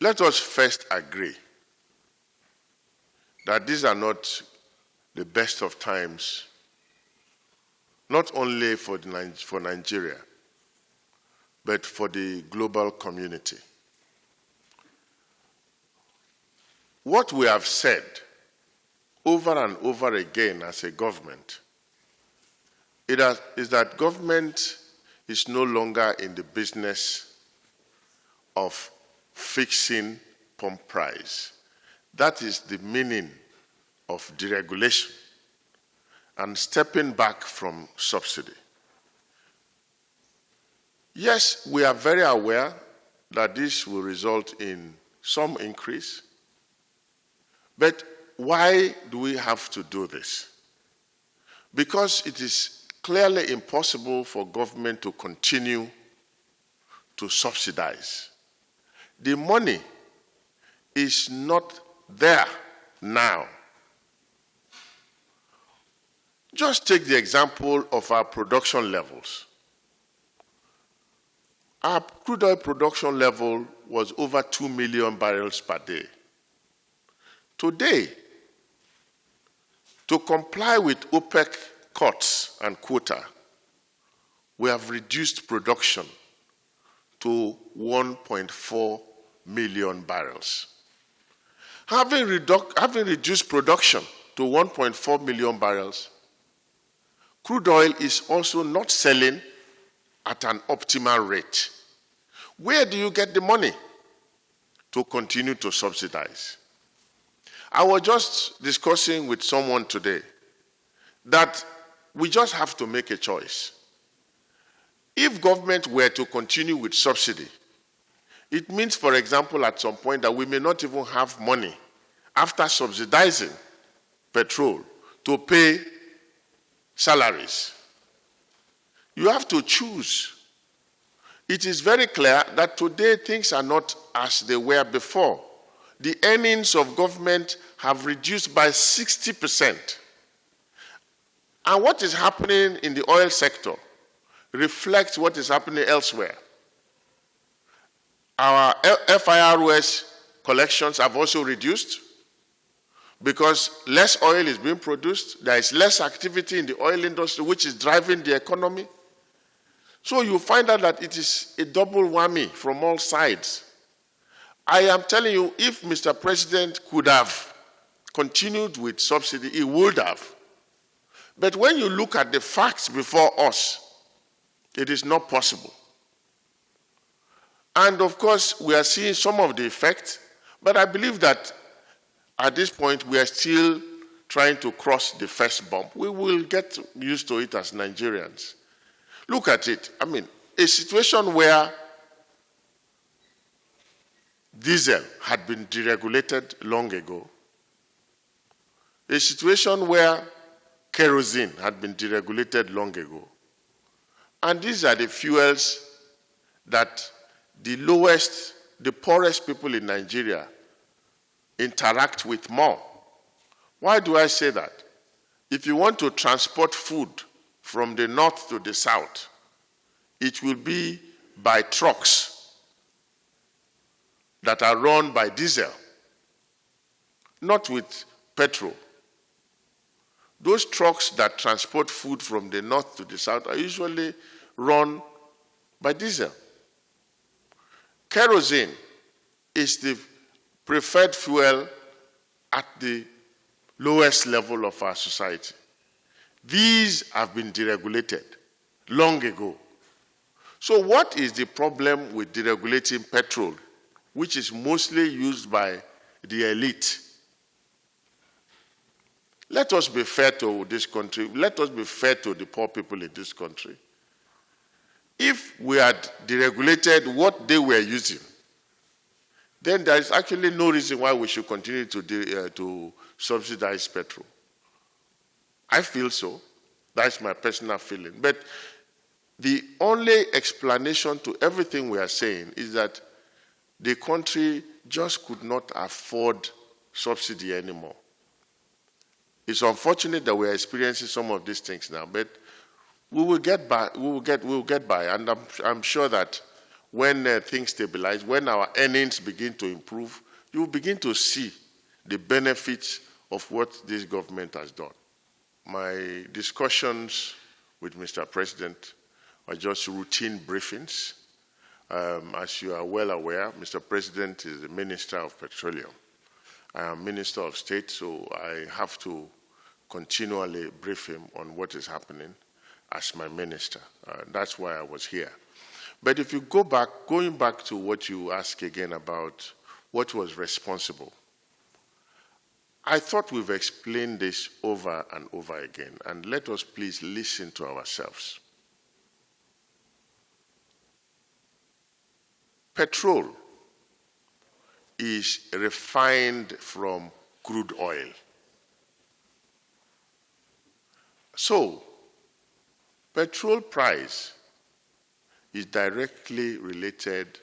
Let us first agree that these are not the best of times, not only for Nigeria, but for the global community. What we have said over and over again as a government is that government is no longer in the business of fixing pump price. That is the meaning of deregulation and stepping back from subsidy. Yes, we are very aware that this will result in some increase, but why do we have to do this? Because it is clearly impossible for government to continue to subsidize. The money is not there now. Just take the example of our production levels. Our crude oil production level was over 2 million barrels per day. Today, to comply with OPEC cuts and quota, we have reduced production to 1.4 million barrels. Having reduced production to 1.4 million barrels, crude oil is also not selling at an optimal rate. Where do you get the money to continue to subsidize? I was just discussing with someone today that we just have to make a choice. If government were to continue with subsidy, it means, for example, at some point that we may not even have money after subsidizing petrol to pay salaries. You have to choose. It is very clear that today things are not as they were before. The earnings of government have reduced by 60%. And what is happening in the oil sector reflects what is happening elsewhere. Our FIROS collections have also reduced because less oil is being produced. There is less activity in the oil industry, which is driving the economy. So you find out that it is a double whammy from all sides. I am telling you, if Mr. President could have continued with subsidy, he would have. But when you look at the facts before us, it is not possible. And of course, we are seeing some of the effects, but I believe that at this point, we are still trying to cross the first bump. We will get used to it as Nigerians. Look at it. I mean, a situation where diesel had been deregulated long ago, a situation where kerosene had been deregulated long ago, and these are the fuels that the poorest people in Nigeria interact with more. Why do I say that? If you want to transport food from the north to the south, it will be by trucks that are run by diesel, not with petrol. Those trucks that transport food from the north to the south are usually run by diesel. Kerosene is the preferred fuel at the lowest level of our society. These have been deregulated long ago. So what is the problem with deregulating petrol, which is mostly used by the elite? Let us be fair to this country. Let us be fair to the poor people in this country. If we had deregulated what they were using, then there is actually no reason why we should continue to subsidize petrol. I feel so. That's my personal feeling. But the only explanation to everything we are saying is that the country just could not afford subsidy anymore. It's unfortunate that we are experiencing some of these things now, but we will get by. We will get by, and I'm sure that when things stabilize, when our earnings begin to improve, you will begin to see the benefits of what this government has done. My discussions with Mr. President are just routine briefings. As you are well aware, Mr. President is the Minister of Petroleum. I am Minister of State, so I have to continually brief him on what is happening as my minister. That's why I was here. But if you go back, going back to what you asked again about what was responsible, I thought we've explained this over and over again, and let us please listen to ourselves. Petrol is refined from crude oil. So, petrol price is directly related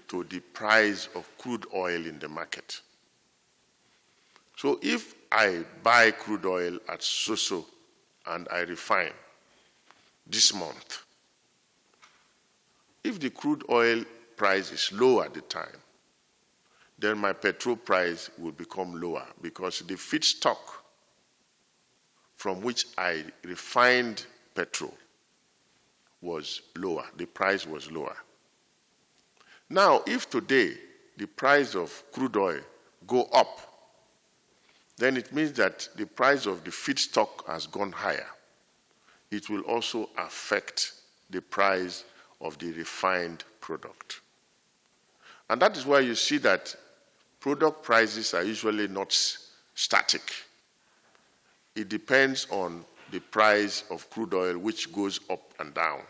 to the price of crude oil in the market. So if I buy crude oil at so-so and I refine this month, if the crude oil price is low at the time, then my petrol price will become lower because the feedstock from which I refined petrol was lower, the price was lower. Now, if today the price of crude oil go up, then it means that the price of the feedstock has gone higher. It will also affect the price of the refined product. And that is why you see that product prices are usually not static. It depends on the price of crude oil, which goes up and down.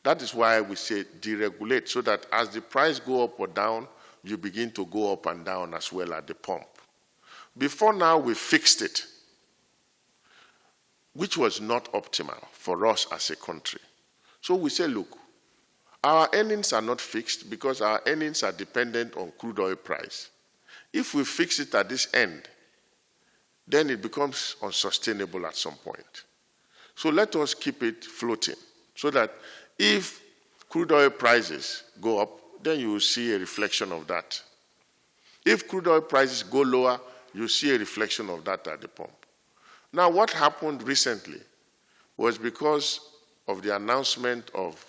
That is why we say deregulate, so that as the price go up or down, you begin to go up and down as well at the pump. Before now, we fixed it, which was not optimal for us as a country. So we say, look, our earnings are not fixed because our earnings are dependent on crude oil price. If we fix it at this end, then it becomes unsustainable at some point. So let us keep it floating so that if crude oil prices go up, then you will see a reflection of that. If crude oil prices go lower, you see a reflection of that at the pump. Now, what happened recently was because of the announcement of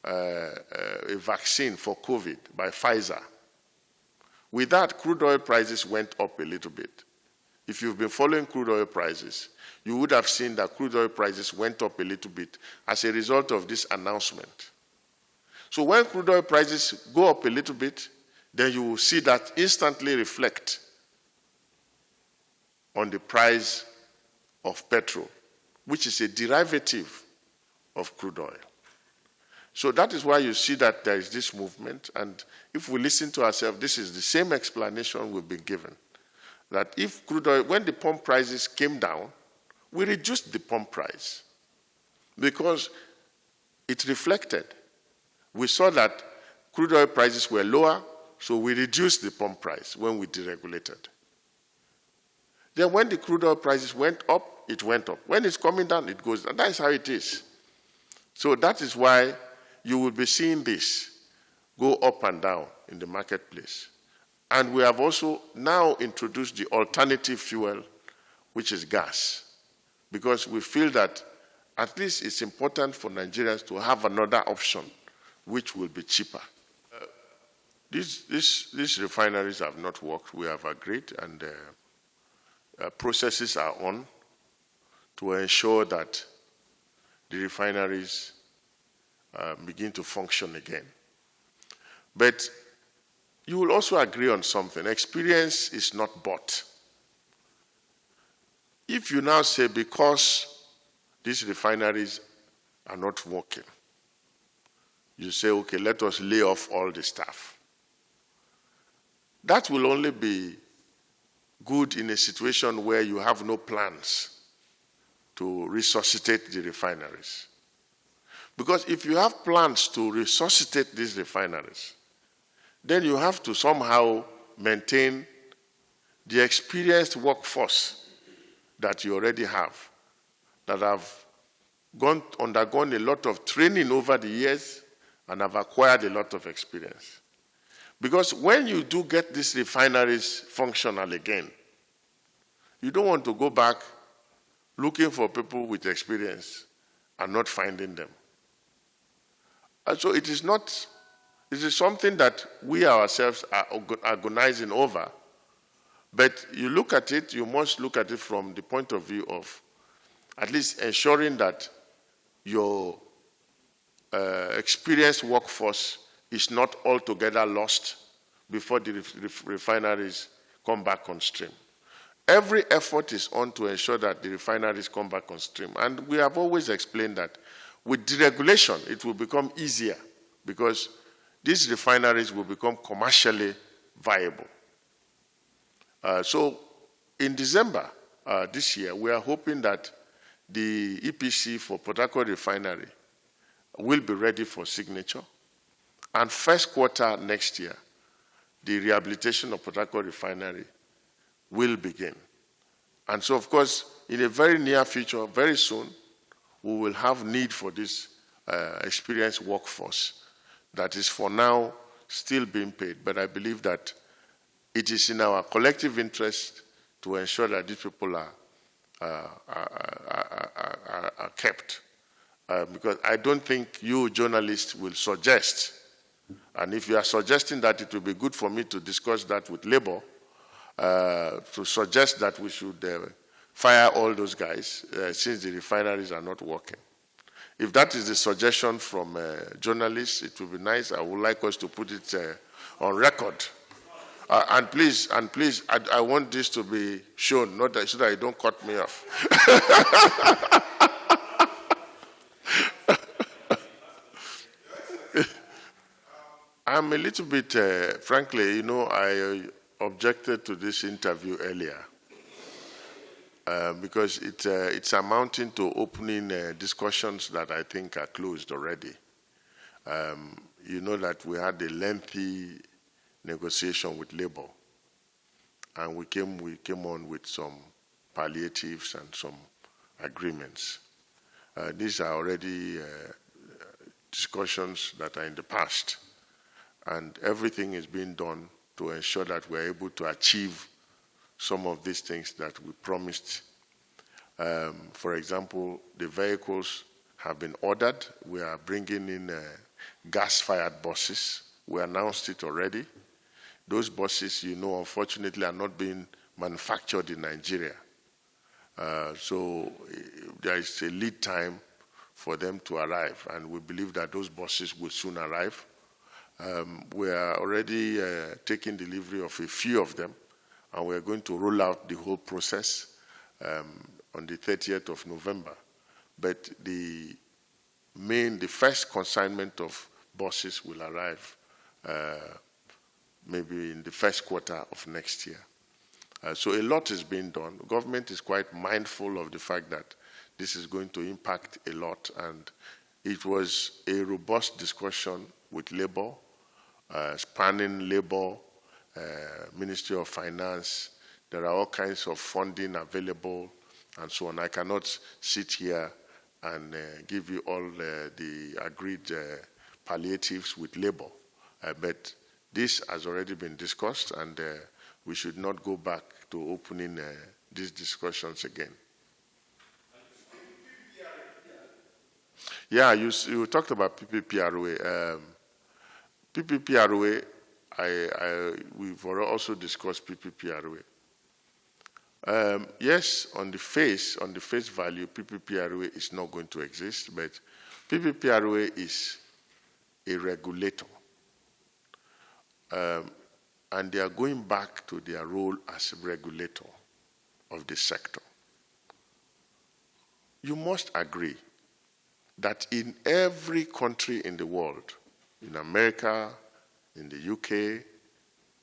a vaccine for COVID by Pfizer. With that, crude oil prices went up a little bit. If you've been following crude oil prices, you would have seen that crude oil prices went up a little bit as a result of this announcement. So when crude oil prices go up a little bit, then you will see that instantly reflect on the price of petrol, which is a derivative of crude oil. So that is why you see that there is this movement, and if we listen to ourselves, this is the same explanation we've been given. That if crude oil, when the pump prices came down, we reduced the pump price because it reflected. We saw that crude oil prices were lower, so we reduced the pump price when we deregulated. Then when the crude oil prices went up, it went up. When it's coming down, it goes down. That is how it is. So that is why you will be seeing this go up and down in the marketplace. And we have also now introduced the alternative fuel, which is gas, because we feel that at least it's important for Nigerians to have another option, which will be cheaper. These refineries have not worked. We have agreed, and processes are on to ensure that the refineries begin to function again. But you will also agree on something. Experience is not bought. If you now say because these refineries are not working, you say, okay, let us lay off all the staff. That will only be good in a situation where you have no plans to resuscitate the refineries. Because if you have plans to resuscitate these refineries, then you have to somehow maintain the experienced workforce that you already have, that have undergone a lot of training over the years and have acquired a lot of experience. Because when you do get these refineries functional again, you don't want to go back looking for people with experience and not finding them. And so it is something that we ourselves are agonizing over. But you look at it, you must look at it from the point of view of at least ensuring that your experienced workforce is not altogether lost before the refineries come back on stream. Every effort is on to ensure that the refineries come back on stream. And we have always explained that with deregulation, it will become easier because these refineries will become commercially viable. So in December this year, we are hoping that the EPC for Port Harcourt Refinery will be ready for signature. And first quarter next year, the rehabilitation of Port Harcourt Refinery will begin. And so, of course, in a very near future, very soon, we will have need for this experienced workforce that is for now still being paid. But I believe that it is in our collective interest to ensure that these people are kept. Because I don't think you journalists will suggest, and if you are suggesting that it will be good for me to discuss that with Labour, to suggest that we should fire all those guys since the refineries are not working. If that is the suggestion from journalists, it will be nice. I would like us to put it on record. And please, I want this to be shown, not that, so that you don't cut me off. I'm a little bit, frankly, I objected to this interview earlier because it's amounting to opening discussions that I think are closed already. You know that we had a lengthy negotiation with Labour, and we came on with some palliatives and some agreements. These are already discussions that are in the past, and everything is being done to ensure that we're able to achieve some of these things that we promised. For example, the vehicles have been ordered. We are bringing in gas-fired buses. We announced it already. Those buses, unfortunately, are not being manufactured in Nigeria. So there is a lead time for them to arrive, and we believe that those buses will soon arrive. We are already taking delivery of a few of them, and we are going to roll out the whole process on the 30th of November. But the first consignment of buses will arrive maybe in the first quarter of next year. So a lot is being done. The government is quite mindful of the fact that this is going to impact a lot, and it was a robust discussion with Labour, spanning Labour, Ministry of Finance. There are all kinds of funding available and so on. I cannot sit here and give you all the agreed palliatives with Labour, but this has already been discussed, and we should not go back to opening these discussions again. Yeah, you talked about PPPROA. PPPROA, we've also discussed PPPROA. Yes, on the face value, PPPROA is not going to exist, but PPPROA is a regulator. And they are going back to their role as a regulator of the sector. You must agree that in every country in the world, in America, in the UK,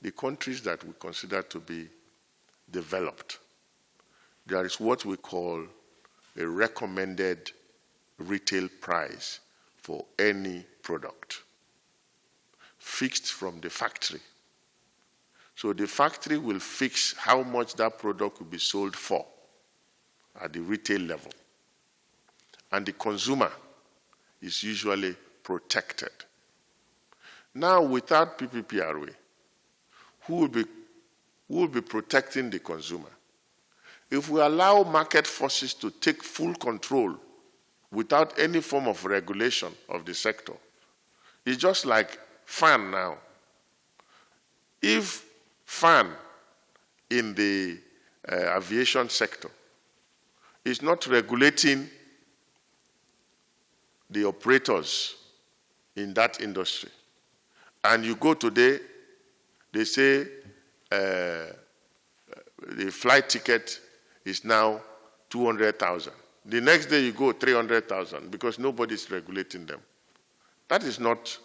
the countries that we consider to be developed, there is what we call a recommended retail price for any product, fixed from the factory. So the factory will fix how much that product will be sold for at the retail level. And the consumer is usually protected Now, without PPPRA, who will be protecting the consumer? If we allow market forces to take full control without any form of regulation of the sector, it's just like FAN now. If FAN in the aviation sector is not regulating the operators in that industry, and you go today, they say the flight ticket is now 200,000. The next day you go 300,000 because nobody is regulating them. That is not,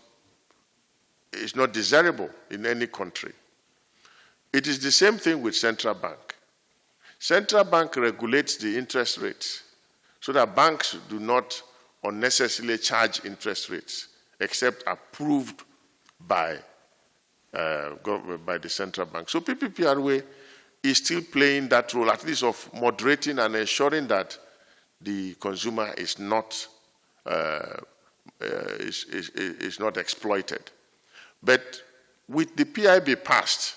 it's not desirable in any country. It is the same thing with central bank. Central bank regulates the interest rates so that banks do not unnecessarily charge interest rates except approved by the central bank. So PPPRA is still playing that role, at least of moderating and ensuring that the consumer is not exploited. But with the PIB passed,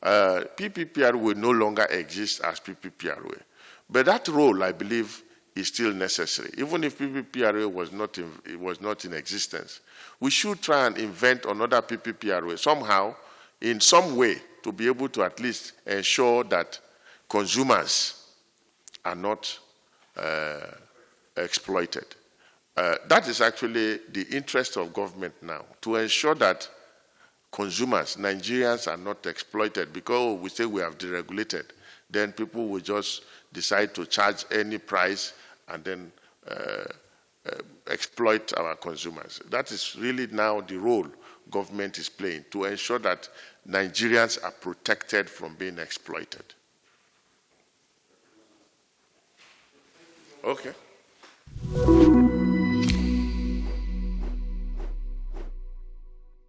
PPPRA will no longer exist as PPPRA. But that role, I believe, is still necessary. Even if PPPRA was not in existence, we should try and invent another PPPRA somehow, in some way, to be able to at least ensure that consumers are not exploited. That is actually the interest of government now, to ensure that consumers, Nigerians, are not exploited, because we say we have deregulated, then people will just decide to charge any price and then exploit our consumers. That is really now the role government is playing, to ensure that Nigerians are protected from being exploited. Okay.